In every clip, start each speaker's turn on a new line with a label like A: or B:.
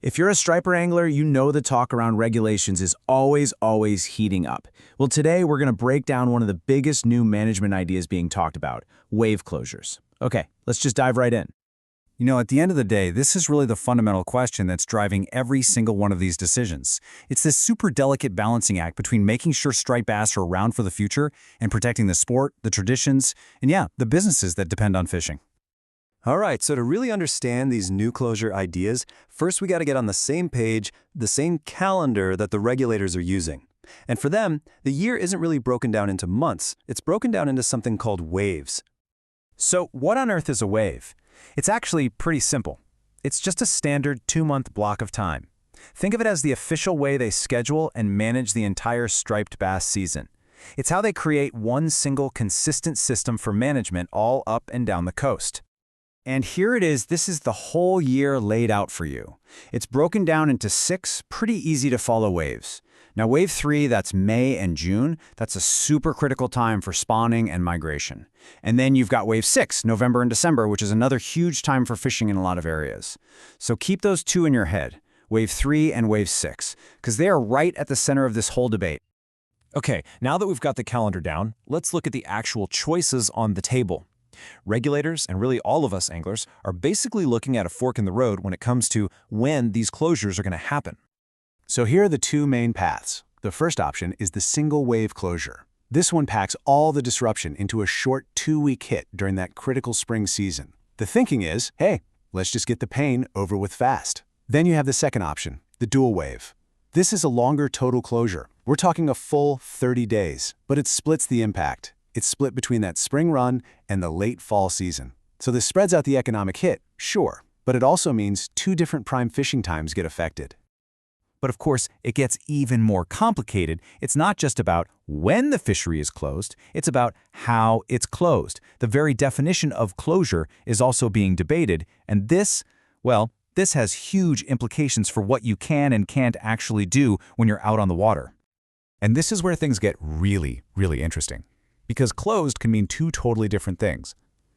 A: If you're a striper angler, you know the talk around regulations is always heating up. Well, today we're going to break down one of the biggest new management ideas being talked about, wave closures. Okay, let's just dive right in.
B: At the end of the day, this is really the fundamental question that's driving every single one of these decisions. It's this super delicate balancing act between making sure striped bass are around for the future and protecting the sport, the traditions, and the businesses that depend on fishing.
C: All right, so to really understand these new closure ideas, first we got to get on the same page, the same calendar that the regulators are using. And for them, the year isn't really broken down into months. It's broken down into something called waves.
D: So what on earth is a wave? It's actually pretty simple. It's just a standard 2-month block of time. Think of it as the official way they schedule and manage the entire striped bass season. It's how they create one single consistent system for management all up and down the coast. And here it is, this is the whole year laid out for you. It's broken down into 6 pretty easy to follow waves. Now wave 3, that's May and June, that's a super critical time for spawning and migration. And then you've got wave 6, November and December, which is another huge time for fishing in a lot of areas. So keep those 2 in your head, wave 3 and wave 6, because they are right at the center of this whole debate.
E: Okay, now that we've got the calendar down, let's look at the actual choices on the table. Regulators, and really all of us anglers, are basically looking at a fork in the road when it comes to when these closures are going to happen.
A: So here are the 2 main paths. The first option is the single wave closure. This one packs all the disruption into a short 2-week hit during that critical spring season. The thinking is, hey, let's just get the pain over with fast. Then you have the second option, the dual wave. This is a longer total closure. We're talking a full 30 days, but it splits the impact. It's split between that spring run and the late fall season. So this spreads out the economic hit, sure, but it also means 2 different prime fishing times get affected.
D: But of course, it gets even more complicated. It's not just about when the fishery is closed, it's about how it's closed. The very definition of closure is also being debated, and this has huge implications for what you can and can't actually do when you're out on the water.
B: And this is where things get really interesting. Because closed can mean 2 totally different things.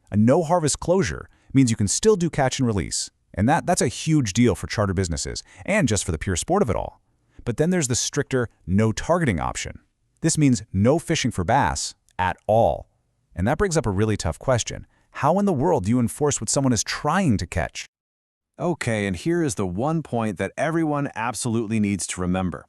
B: A no-harvest closure means you can still do catch and release, and that's a huge deal for charter businesses, and just for the pure sport of it all. But then there's the stricter no-targeting option. This means no fishing for bass at all. And that brings up a really tough question. How in the world do you enforce what someone is trying to catch?
F: Okay, and here is the one point that everyone absolutely needs to remember.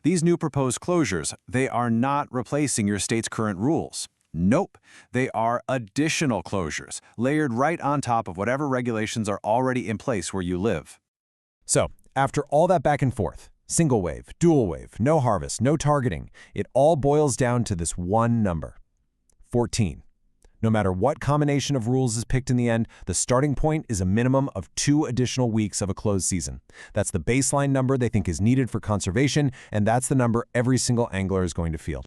F: These new proposed closures, they are not replacing your state's current rules. Nope, they are additional closures, layered right on top of whatever regulations are already in place where you live.
E: So, after all that back and forth, single wave, dual wave, no harvest, no targeting, it all boils down to this one number, 14. No matter what combination of rules is picked in the end, the starting point is a minimum of 2 additional weeks of a closed season. That's the baseline number they think is needed for conservation, and that's the number every single angler is going to field.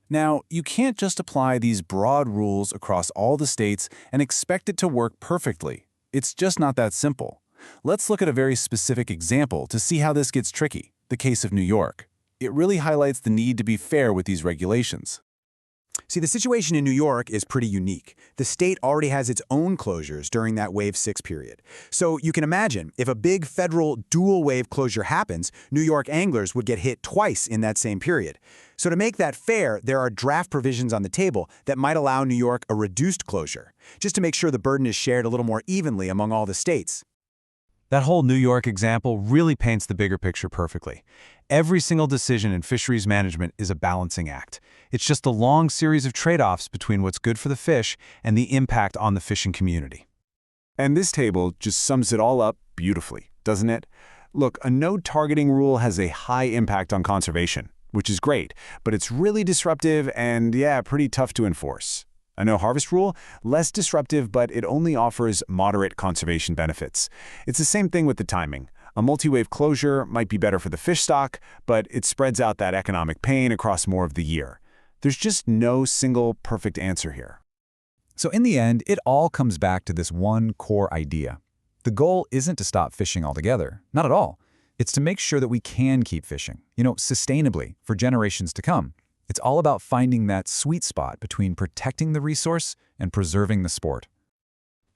A: Now, you can't just apply these broad rules across all the states and expect it to work perfectly. It's just not that simple. Let's look at a very specific example to see how this gets tricky, the case of New York. It really highlights the need to be fair with these regulations.
G: See, the situation in New York is pretty unique. The state already has its own closures during that Wave 6 period. So you can imagine, if a big federal dual wave closure happens, New York anglers would get hit twice in that same period. So to make that fair, there are draft provisions on the table that might allow New York a reduced closure, just to make sure the burden is shared a little more evenly among all the states.
D: That whole New York example really paints the bigger picture perfectly. Every single decision in fisheries management is a balancing act. It's just a long series of trade-offs between what's good for the fish and the impact on the fishing community.
A: And this table just sums it all up beautifully, doesn't it? Look, a no-targeting rule has a high impact on conservation, which is great, but it's really disruptive and, pretty tough to enforce. A no-harvest rule, less disruptive, but it only offers moderate conservation benefits. It's the same thing with the timing. A multi-wave closure might be better for the fish stock, but it spreads out that economic pain across more of the year. There's just no single perfect answer here.
B: So in the end, it all comes back to this one core idea. The goal isn't to stop fishing altogether, not at all. It's to make sure that we can keep fishing, sustainably for generations to come. It's all about finding that sweet spot between protecting the resource and preserving the sport.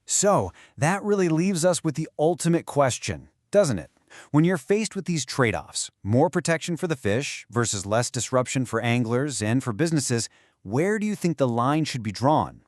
C: So, that really leaves us with the ultimate question, doesn't it?
H: When you're faced with these trade-offs, more protection for the fish versus less disruption for anglers and for businesses, where do you think the line should be drawn?